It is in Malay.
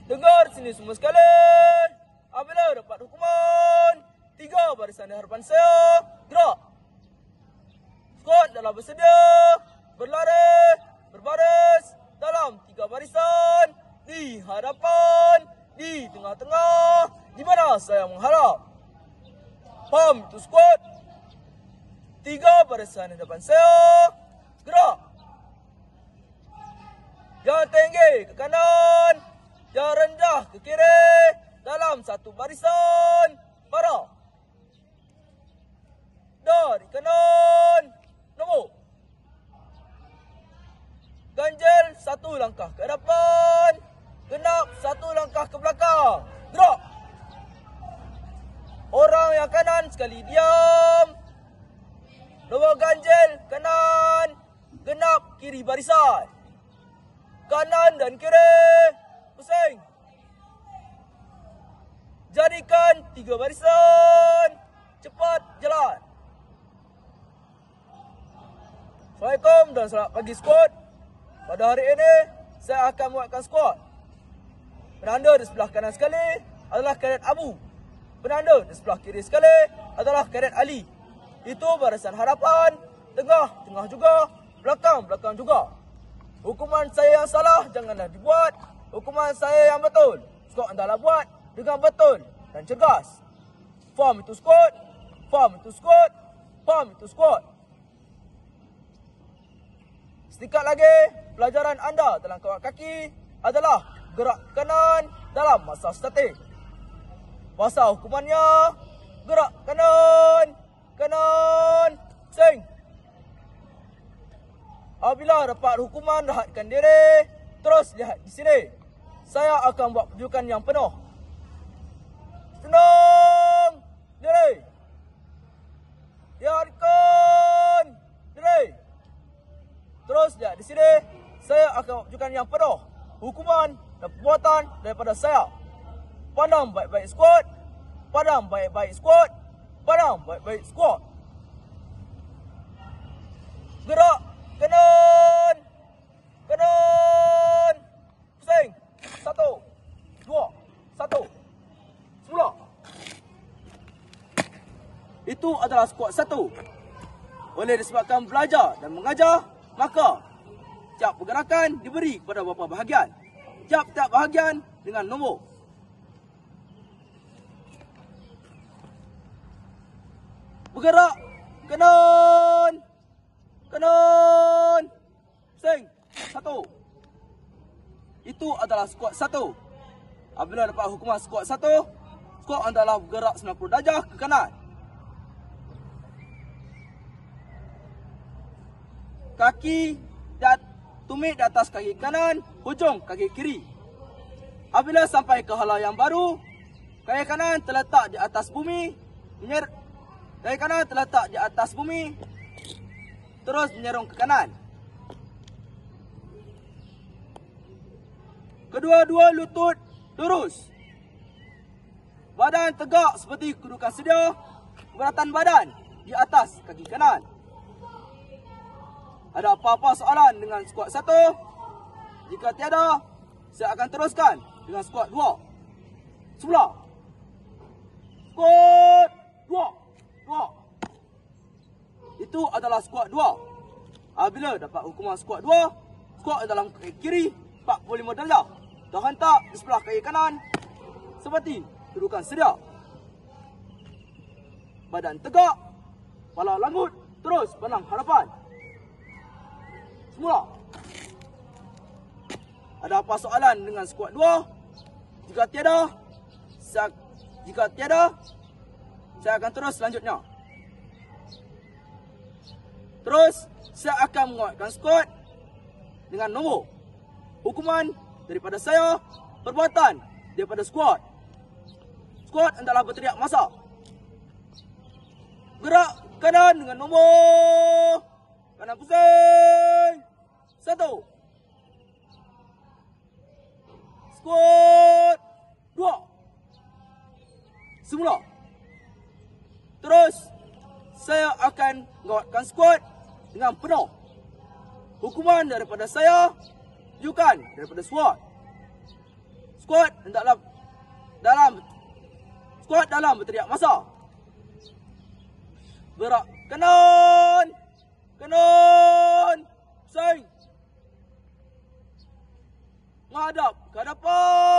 Dengar sini semua sekalian. Apabila dapat hukuman, 3 barisan di hadapan saya, gerak. Skuad dalam bersedia, berlari, berbaris dalam 3 barisan, di hadapan, di tengah-tengah, di mana saya mengharap. Faham itu skuad? 3 barisan di depan saya, gerak. Jangan tinggi ke kanan, jangan rendah ke kiri, dalam 1 barisan, para. Dari kanan, nombor. Ganjil 1 langkah ke depan, genap 1 langkah ke belakang, gerak. Orang yang kanan sekali diam. Nombor ganjil kanan, genap kiri barisan. Kanan dan kiri, pusing. Jadikan 3 barisan, cepat jalan. Assalamualaikum dan selamat pagi skuad. Pada hari ini, saya akan buatkan skuad. Penanda di sebelah kanan sekali adalah Kadet Abu. Penanda di sebelah kiri sekali adalah Kadet Ali. Itu barisan hadapan, tengah juga, belakang juga. Hukuman saya yang salah janganlah dibuat. Hukuman saya yang betul, skuad hendaklah buat dengan betul dan cergas. Faham itu skuad? Faham itu skuad? Faham itu skuad? Sedikit lagi, pelajaran anda dalam kawat kaki adalah gerak kanan dalam masa statik. Pasal hukumannya, gerak kanan, pusing. Apabila dapat hukuman, rehatkan diri, terus lihat di sini. Saya akan buat pertunjukan yang penuh. Tenang, diri. Rehatkan diri. Terus lihat di sini, saya akan buat pertunjukan yang penuh hukuman dan perbuatan daripada saya. Pandang baik-baik skuad. Pandang baik-baik skuad. Pandang baik-baik skuad. Gerak kanan. Pusing. 1, 2, 1. Semula. Itu adalah skuad 1. Oleh disebabkan belajar dan mengajar, maka tiap pergerakan diberi kepada beberapa bahagian. Tiap-tiap bahagian dengan nombor. Bergerak kanan. Pusing. 1. Itu adalah skuad 1. Apabila dapat hukuman skuad 1, skuad adalah bergerak 90 darjah ke kanan. Kaki dan tumit di atas kaki kanan, hujung kaki kiri. Apabila sampai ke hala yang baru, kaki kanan terletak di atas bumi, kaki kanan terletak di atas bumi, terus menyerong ke kanan. Kedua-dua lutut lurus. Badan tegak seperti kedudukan sedia, beratan badan di atas kaki kanan. Ada apa-apa soalan dengan skuad 1? Jika tiada, saya akan teruskan dengan skuad 2. Semula. Skuad 2. Itu adalah skuad 2. Apabila dapat hukuman skuad 2, skuad dalam kaki kiri 45 darjah. Terhentak di sebelah kaki kanan seperti kedudukan sedia. Badan tegak, kepala langut, terus pandang hadapan. Semula. Ada apa soalan dengan skuad 2? Jika tiada, saya akan terus selanjutnya. Terus, saya akan menguatkan skuad dengan nombor. Hukuman daripada saya, perbuatan daripada skuad. Skuad hendaklah berteriak masa. Gerak kanan dengan nombor. Kanan pusing. 1. Skuad 2. Semula. Terus, saya akan menguatkan skuad dengan penuh. Hukuman daripada saya, tunjukkan daripada skuad. Skuad dalam berteriak masa. Gerak kanan. Pusing. Menghadap ke hadapan.